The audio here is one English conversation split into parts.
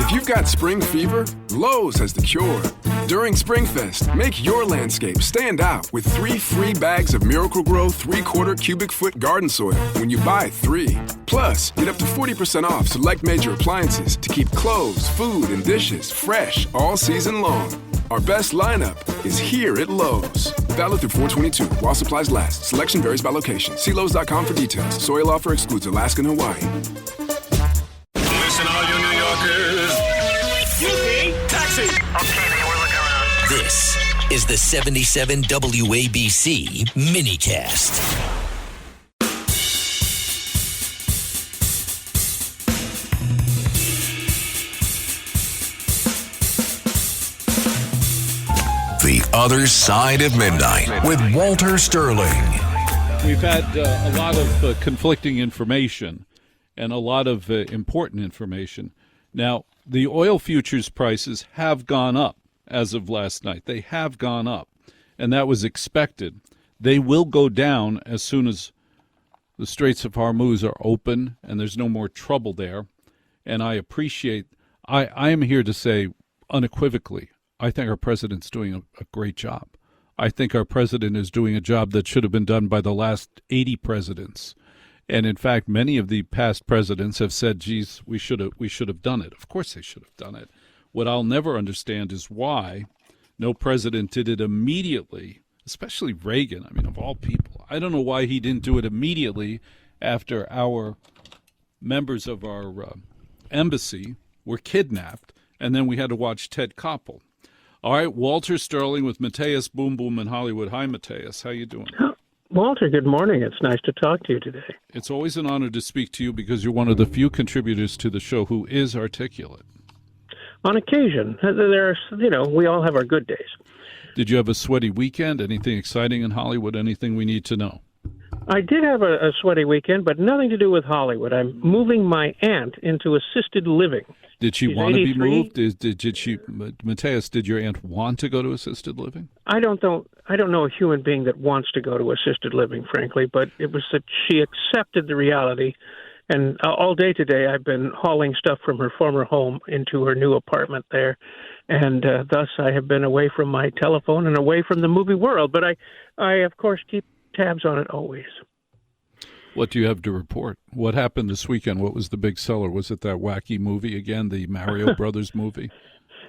If you've got spring fever, Lowe's has the cure. During SpringFest, make your landscape stand out with 3 free bags of Miracle-Gro 3/4 cubic foot garden soil when you buy 3. Plus, get up to 40% off select major appliances to keep clothes, food, and dishes fresh all season long. Our best lineup is here at Lowe's. Valid through 4/22 while supplies last. Selection varies by location. See Lowe's.com for details. Soil offer excludes Alaska and Hawaii. Listen, all you New Yorkers. Taxi. Okay, man, we're looking around. This is the 77 WABC minicast. The Other Side of Midnight with Walter Sterling. We've had a lot of conflicting information and a lot of important information. Now, the oil futures prices have gone up as of last night. They have gone up, and that was expected. They will go down as soon as the Straits of Hormuz are open and there's no more trouble there. And I appreciate, I am here to say unequivocally, I think our president's doing a great job. I think our president is doing a job that should have been done by the last 80 presidents. And in fact, many of the past presidents have said, geez, we should have done it. Of course they should have done it. What I'll never understand is why no president did it immediately, especially Reagan. I mean, of all people. I don't know why he didn't do it immediately after our members of our embassy were kidnapped, and then we had to watch Ted Koppel. All right, Walter Sterling with Mateus Boom Boom in Hollywood. Hi, Mateus. How you doing? Walter, good morning. It's nice to talk to you today. It's always an honor to speak to you because you're one of the few contributors to the show who is articulate. On occasion. There's, we all have our good days. Did you have a sweaty weekend? Anything exciting in Hollywood? Anything we need to know? I did have a sweaty weekend, but nothing to do with Hollywood. I'm moving my aunt into assisted living. Did she She's want to be 83. moved? Did she, Mateus, did your aunt want to go to assisted living? I don't know a human being that wants to go to assisted living, frankly, but it was that she accepted the reality. And all day today, I've been hauling stuff from her former home into her new apartment there. And thus, I have been away from my telephone and away from the movie world. But I of course, keep tabs on it always. What do you have to report? What happened this weekend? What was the big seller? Was it that wacky movie again, the Mario Brothers movie?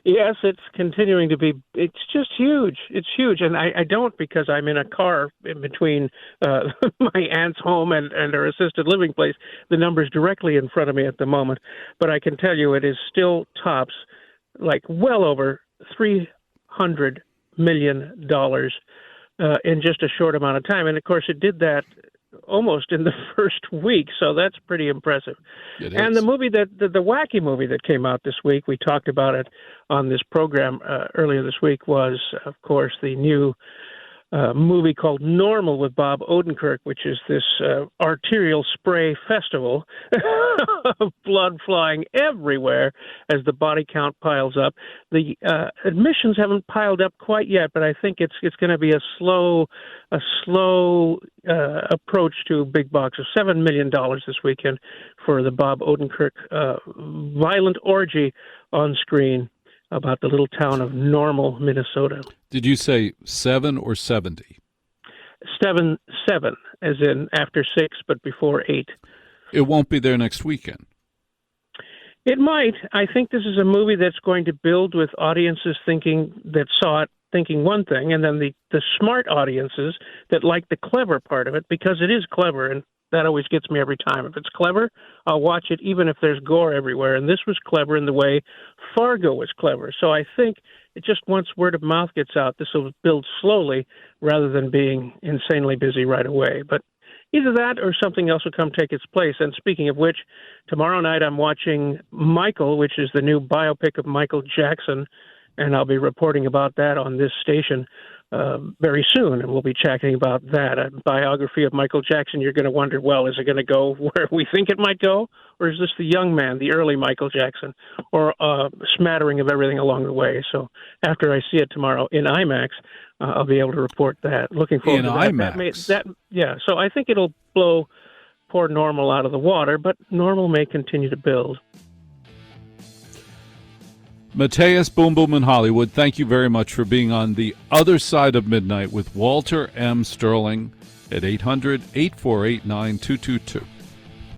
Yes, it's continuing to be. It's just huge. It's huge, and I don't because I'm in a car in between my aunt's home and her assisted living place. The number's directly in front of me at the moment, but I can tell you it is still tops like well over $300 million in just a short amount of time, and of course it did that almost in the first week, so that's pretty impressive. And the movie the wacky movie that came out this week, we talked about it on this program earlier this week, was, of course, the new movie called Normal with Bob Odenkirk, which is this arterial spray festival of blood flying everywhere as the body count piles up. The admissions haven't piled up quite yet, but I think it's going to be a slow approach to big box of $7 million this weekend for the Bob Odenkirk violent orgy on screen about the little town of Normal, Minnesota. Did you say 7 or 70? 7, as in after 6, but before 8. It won't be there next weekend. It might. I think this is a movie that's going to build with audiences thinking one thing, and then the smart audiences that like the clever part of it, because it is clever, and that always gets me every time. If it's clever, I'll watch it even if there's gore everywhere. And this was clever in the way Fargo was clever. So I think it just once word of mouth gets out, this will build slowly rather than being insanely busy right away. But either that or something else will come take its place. And speaking of which, tomorrow night I'm watching Michael, which is the new biopic of Michael Jackson, and I'll be reporting about that on this station very soon, and we'll be chatting about that. A biography of Michael Jackson, you're going to wonder, well, is it going to go where we think it might go, or is this the young man, the early Michael Jackson, or a smattering of everything along the way? So after I see it tomorrow in IMAX, I'll be able to report that. Looking forward to that. IMAX? So I think it'll blow poor Normal out of the water, but Normal may continue to build. Mateus Boom Boom in Hollywood, thank you very much for being on The Other Side of Midnight with Walter M. Sterling at 800-848-9222.